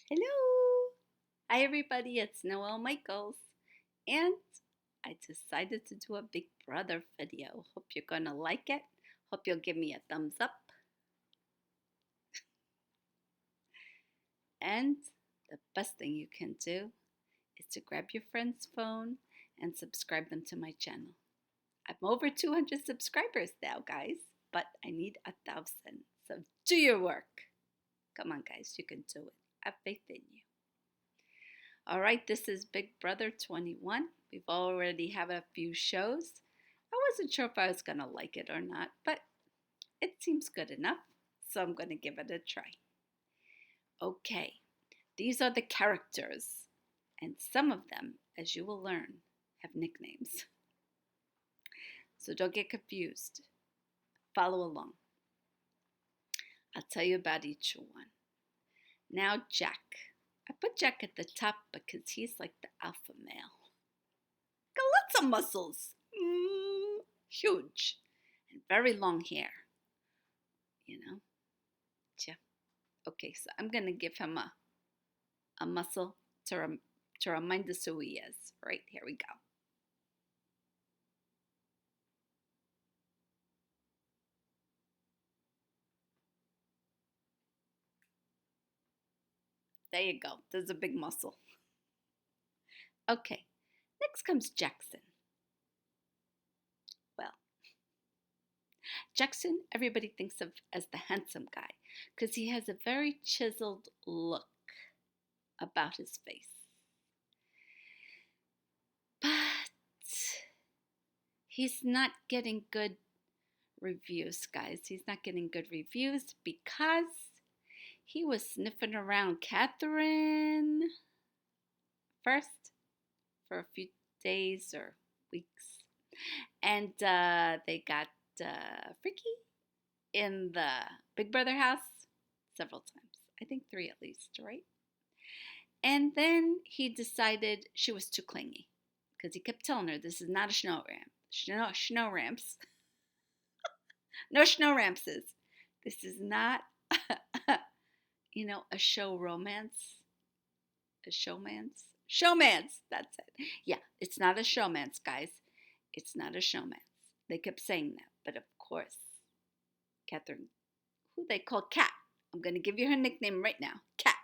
Hello! Hi everybody, it's Noelle Michaels, and I decided to do a Big Brother video. Hope you're gonna like it. Hope you'll give me a thumbs up. And the best thing you can do is to grab your friend's phone and subscribe them to my channel. I'm over 200 subscribers now, guys, but I need 1,000. So do your work. Come on, guys, you can do it. I have faith in you. All right, this is Big Brother 21. We've already had a few shows. I wasn't sure if I was going to like it or not, but it seems good enough, so I'm going to give it a try. Okay, these are the characters, and some of them, as you will learn, have nicknames. So don't get confused. Follow along. I'll tell you about each one. Now, Jack. I put Jack at the top because he's like the alpha male. Got lots of muscles. Huge. And very long hair. You know? Yeah. Okay, so I'm going to give him a muscle to remind us who he is. Right, here we go. There you go. There's a big muscle. Okay, next comes Jackson. Well, Jackson, everybody thinks of as the handsome guy because he has a very chiseled look about his face. But he's not getting good reviews, guys. He's not getting good reviews because he was sniffing around Kathryn first for a few days or weeks. And they got freaky in the Big Brother house several times. I think 3 at least, right? And then he decided she was too clingy because he kept telling her this is not a snow ramp. Snow ramps. No snow rampses. This is not, a show romance. A showmance? Showmance! That's it. Yeah, it's not a showmance, guys. It's not a showmance. They kept saying that. But of course, Kathryn, who they call Kat. I'm going to give you her nickname right now. Kat.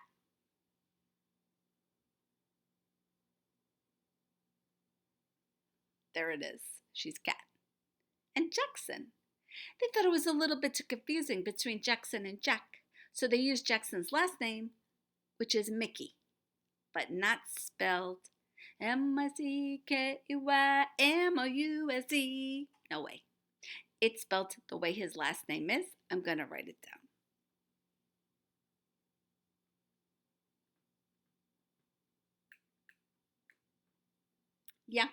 There it is. She's Kat. And Jackson. They thought it was a little bit too confusing between Jackson and Jack. So they used Jackson's last name, which is Mickey, but not spelled Mickeymouse. No way. It's spelled the way his last name is. I'm going to write it down. Yeah,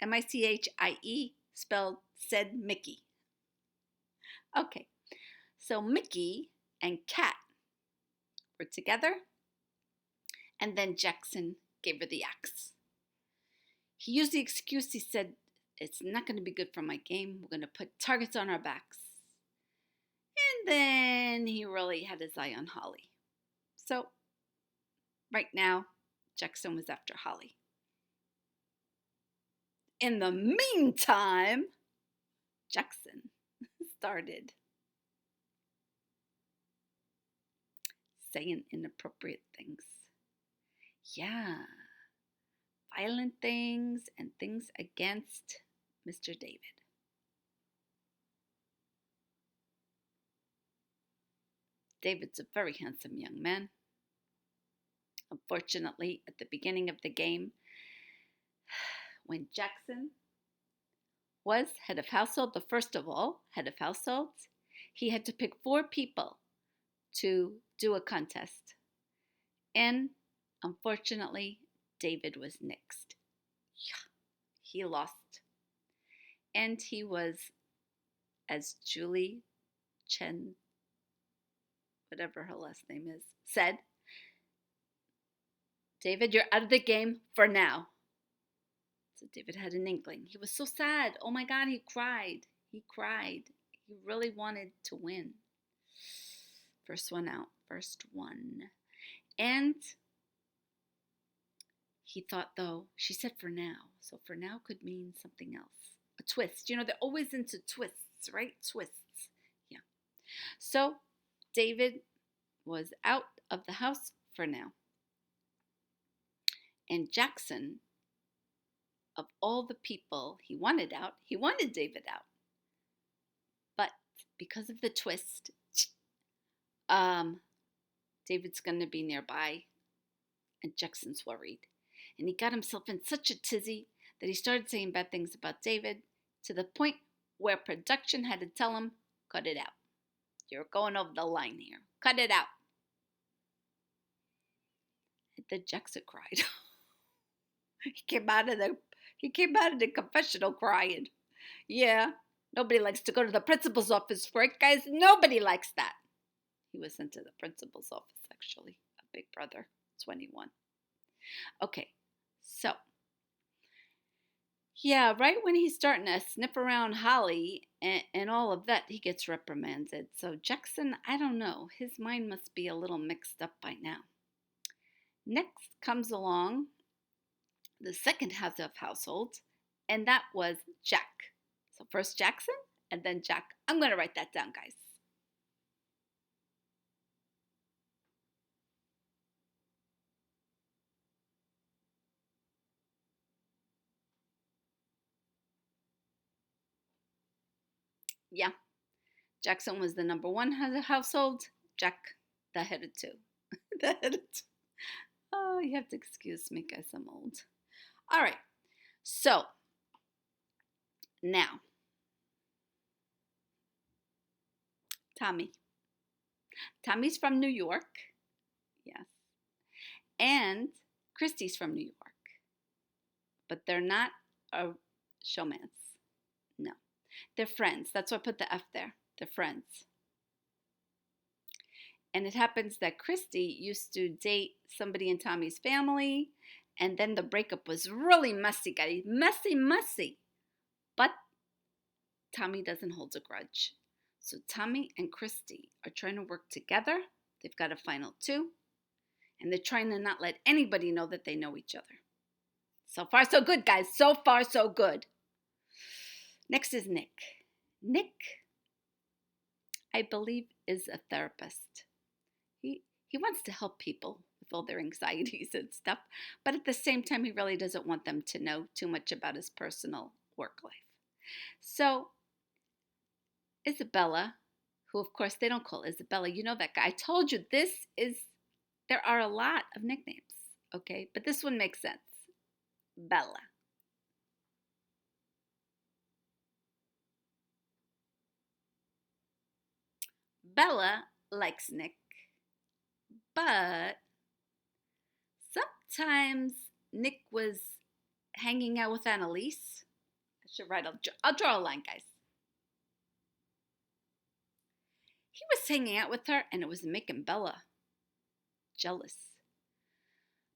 Michie, spelled said Mickey. Okay, so Mickey and Kat were together, and then Jackson gave her the axe. He used the excuse, he said, it's not going to be good for my game. We're going to put targets on our backs. And then he really had his eye on Holly. So, right now, Jackson was after Holly. In the meantime, Jackson started saying inappropriate things. Yeah, violent things and things against Mr. David. David's a very handsome young man. Unfortunately, at the beginning of the game, when Jackson was head of household, the first of all, head of households, he had to pick 4 people to do a contest. And unfortunately, David was nixed. Yeah, he lost. And he was, as Julie Chen, whatever her last name is, said, David, you're out of the game for now. So David had an inkling. He was so sad. Oh my God, he cried. He cried. He really wanted to win. First one out. First one. And he thought, though, she said for now. So for now could mean something else. A twist. They're always into twists, right? Twists. Yeah. So David was out of the house for now. And Jackson, of all the people he wanted out, he wanted David out. But because of the twist, David's going to be nearby, and Jackson's worried. And he got himself in such a tizzy that he started saying bad things about David to the point where production had to tell him, cut it out. You're going over the line here. Cut it out. And then Jackson cried. He came out of the confessional crying. Yeah, nobody likes to go to the principal's office for it, guys. Nobody likes that. He was sent to the principal's office, actually. A big brother, 21. Okay, so. Yeah, right when he's starting to sniff around Holly and all of that, he gets reprimanded. So Jackson, I don't know. His mind must be a little mixed up by now. Next comes along the second Head of Household, and that was Jack. So first Jackson, and then Jack. I'm going to write that down, guys. Yeah, Jackson was the number one head of household. Jack, the head of two. The head of two. Oh, you have to excuse me, guys. I'm old. All right. So now, Tommy. Tommy's from New York. Yes. And Kristie's from New York. But they're not a showmance. No. They're friends. That's why I put the F there. They're friends. And it happens that Kristie used to date somebody in Tommy's family, and then the breakup was really messy, guys. Messy. But Tommy doesn't hold a grudge. So Tommy and Kristie are trying to work together. They've got a final 2, and they're trying to not let anybody know that they know each other. So far, so good, guys. So far, so good. Next is Nick. Nick, I believe, is a therapist. He wants to help people with all their anxieties and stuff, but at the same time, he really doesn't want them to know too much about his personal work life. So Isabella, who of course they don't call Isabella, you know that guy. I told you there are a lot of nicknames, okay? But this one makes sense. Bella. Bella likes Nick, but sometimes Nick was hanging out with Annalise. I should write, I'll draw a line, guys. He was hanging out with her, and it was making Bella jealous.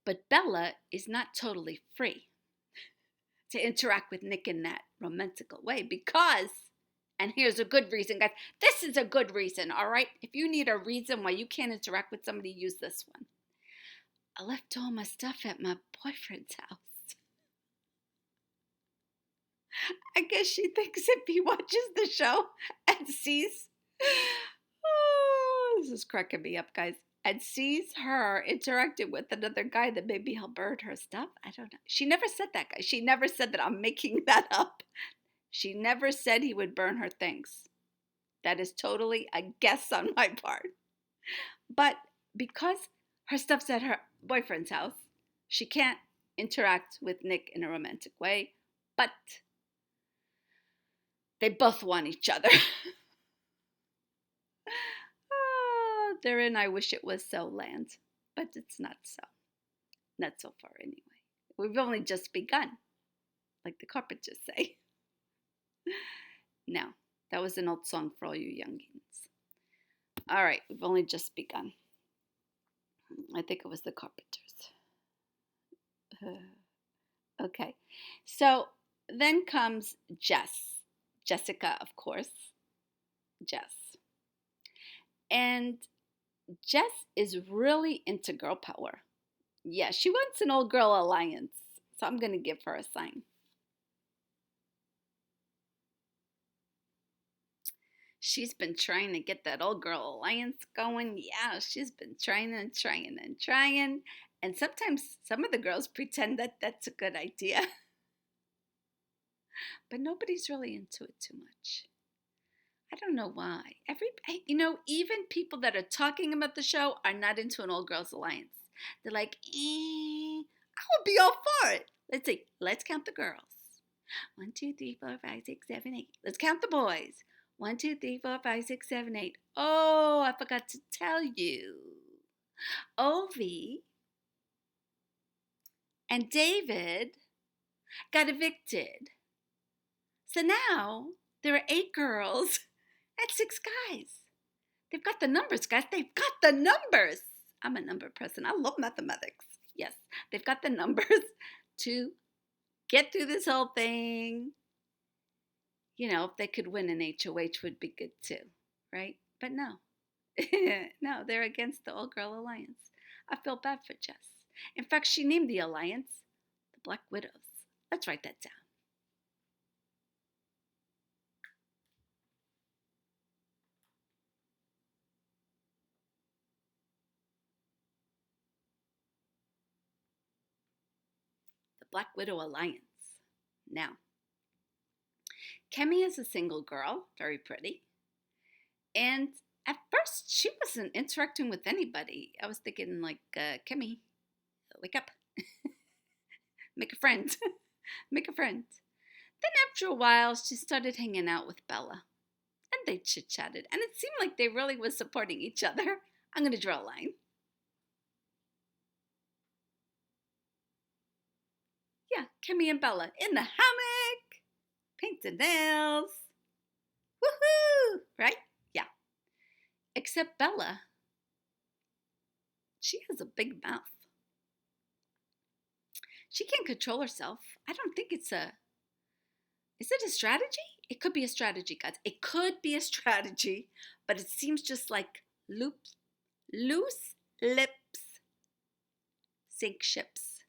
But Bella is not totally free to interact with Nick in that romantical way because, and here's a good reason, guys. This is a good reason, all right? If you need a reason why you can't interact with somebody, use this one. I left all my stuff at my boyfriend's house. I guess she thinks if he watches the show and sees, oh, this is cracking me up, guys, and sees her interacting with another guy, that maybe he'll burn her stuff. I don't know. She never said that, guys. She never said that. I'm making that up. She never said he would burn her things. That is totally a guess on my part. But because her stuff's at her boyfriend's house, she can't interact with Nick in a romantic way, but they both want each other. Therein I wish it was so land, but it's not so. Not so far anyway. We've only just begun, like the Carpenters say. Now, that was an old song for all you youngins. All right, we've only just begun. I think it was the Carpenters. Okay, so then comes Jessica, of course. Jess. And Jess is really into girl power. Yeah, she wants an old girl alliance. So I'm going to give her a sign. She's been trying to get that old girl alliance going. Yeah, she's been trying and trying and trying. And sometimes some of the girls pretend that that's a good idea, but nobody's really into it too much. I don't know why. Even people that are talking about the show are not into an old girls alliance. They're like, I would be all for it. Let's see. Let's count the girls. 1, 2, 3, 4, 5, 6, 7, 8. Let's count the boys. 1, 2, 3, 4, 5, 6, 7, 8. Oh, I forgot to tell you. Ovi and David got evicted. So now there are 8 girls and 6 guys. They've got the numbers, guys. They've got the numbers. I'm a number person. I love mathematics. Yes, they've got the numbers to get through this whole thing. If they could win an HOH would be good too, right? But no. No, they're against the Old Girl Alliance. I feel bad for Jess. In fact, she named the alliance the Black Widows. Let's write that down. The Black Widow Alliance. Now, Kemi is a single girl, very pretty. And at first, she wasn't interacting with anybody. I was thinking, like, Kemi, wake up. Make a friend. Make a friend. Then after a while, she started hanging out with Bella. And they chit-chatted. And it seemed like they really were supporting each other. I'm going to draw a line. Yeah, Kemi and Bella in the hammock. Painted nails. Woohoo! Right? Yeah. Except Bella. She has a big mouth. She can't control herself. I don't think it's a... Is it a strategy? It could be a strategy, guys. It could be a strategy, but it seems just like loose lips sink ships.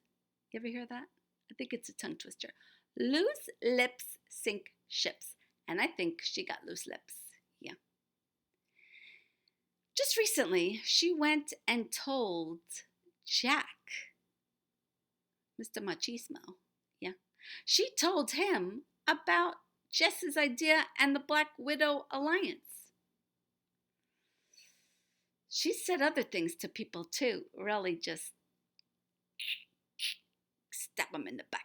You ever hear that? I think it's a tongue twister. Loose lips sink ships. And I think she got loose lips. Yeah. Just recently, she went and told Jack, Mr. Machismo, yeah, she told him about Jess's idea and the Black Widow Alliance. She said other things to people too, really just stab them in the back.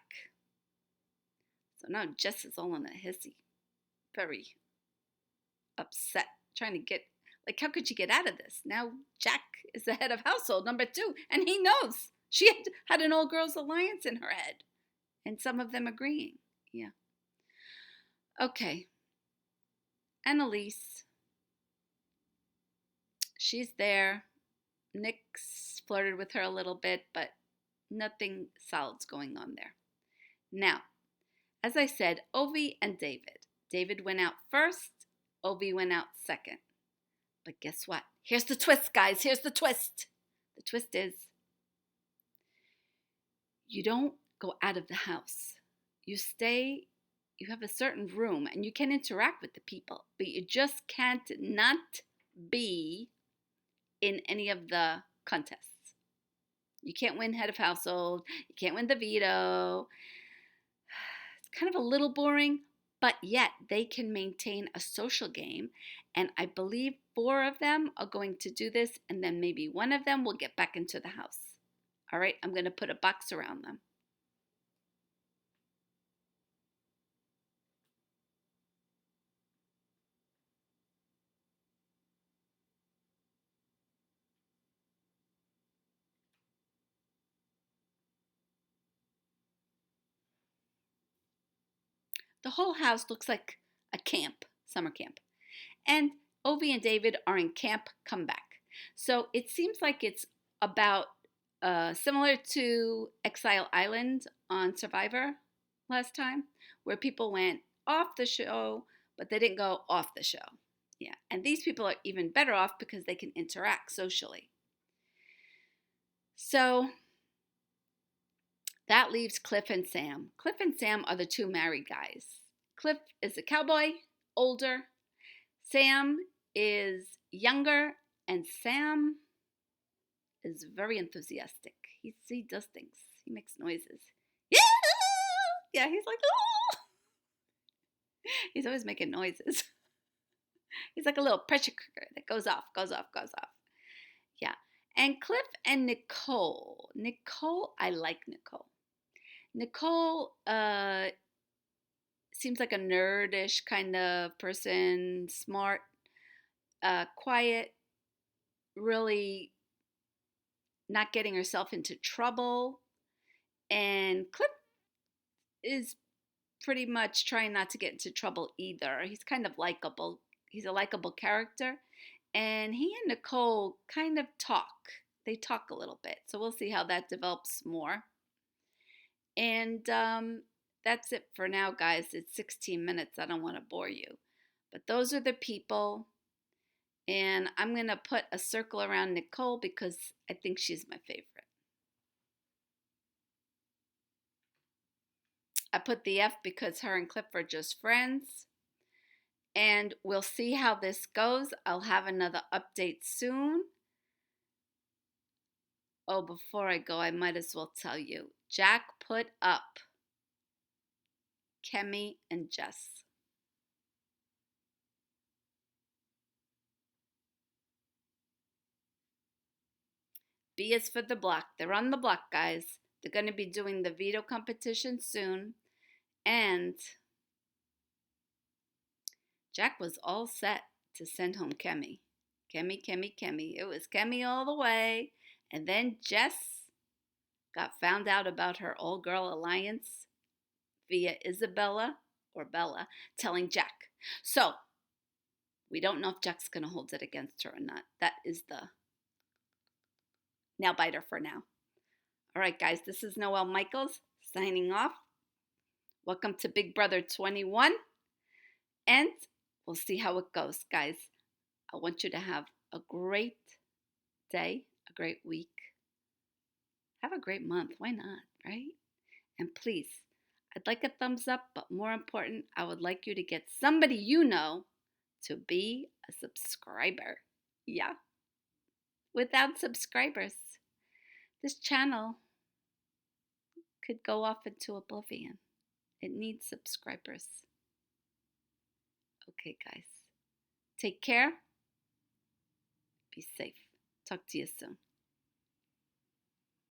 So now Jess is all in a hissy, very upset, trying to get, like, how could you get out of this? Now Jack is the head of household, number 2, and he knows she had an old girls alliance in her head, and some of them agreeing. Yeah. Okay. Annalise, she's there. Nick's flirted with her a little bit, but nothing solid's going on there. Now, as I said, Ovi and David. David went out first. Ovi went out second. But guess what? Here's the twist, guys. Here's the twist. The twist is you don't go out of the house. You stay, you have a certain room, and you can interact with the people, but you just can't not be in any of the contests. You can't win head of household. You can't win the veto. It's kind of a little boring, but yet they can maintain a social game. And I believe 4 of them are going to do this, and then maybe one of them will get back into the house. All right, I'm going to put a box around them. The whole house looks like a camp, summer camp. And Ovi and David are in Camp Comeback. So it seems like it's about similar to Exile Island on Survivor last time, where people went off the show, but they didn't go off the show. Yeah, and these people are even better off because they can interact socially. So that leaves Cliff and Sam. Cliff and Sam are the two married guys. Cliff is a cowboy, older. Sam is younger, and Sam is very enthusiastic. He does things. He makes noises. Yeah, yeah. He's like, oh. He's always making noises. He's like a little pressure cooker that goes off, goes off, goes off. Yeah. And Cliff and Nicole. Nicole, I like Nicole. Nicole seems like a nerdish kind of person, smart, quiet, really not getting herself into trouble. And Cliff is pretty much trying not to get into trouble either. He's kind of likable. He's a likable character. And he and Nicole kind of talk. They talk a little bit. So we'll see how that develops more. And that's it for now, guys. It's 16 minutes. I don't want to bore you. But those are the people. And I'm going to put a circle around Nicole because I think she's my favorite. I put the F because her and Cliff are just friends. And we'll see how this goes. I'll have another update soon. Oh, before I go, I might as well tell you. Jack put up Kemi and Jess. B is for the block. They're on the block, guys. They're going to be doing the veto competition soon. And Jack was all set to send home Kemi. Kemi, Kemi, Kemi. It was Kemi all the way. And then Jess got found out about her all-girl alliance via Isabella or Bella telling Jack. So we don't know if Jack's going to hold it against her or not. That is the nail biter for now. All right, guys, this is Noelle Michaels signing off. Welcome to Big Brother 21. And we'll see how it goes, guys. I want you to have a great day, a great week. Have a great month. Why not, right? And please, I'd like a thumbs up, but more important, I would like you to get somebody you know to be a subscriber. Yeah. Without subscribers, this channel could go off into oblivion. It needs subscribers. Okay, guys. Take care. Be safe. Talk to you soon.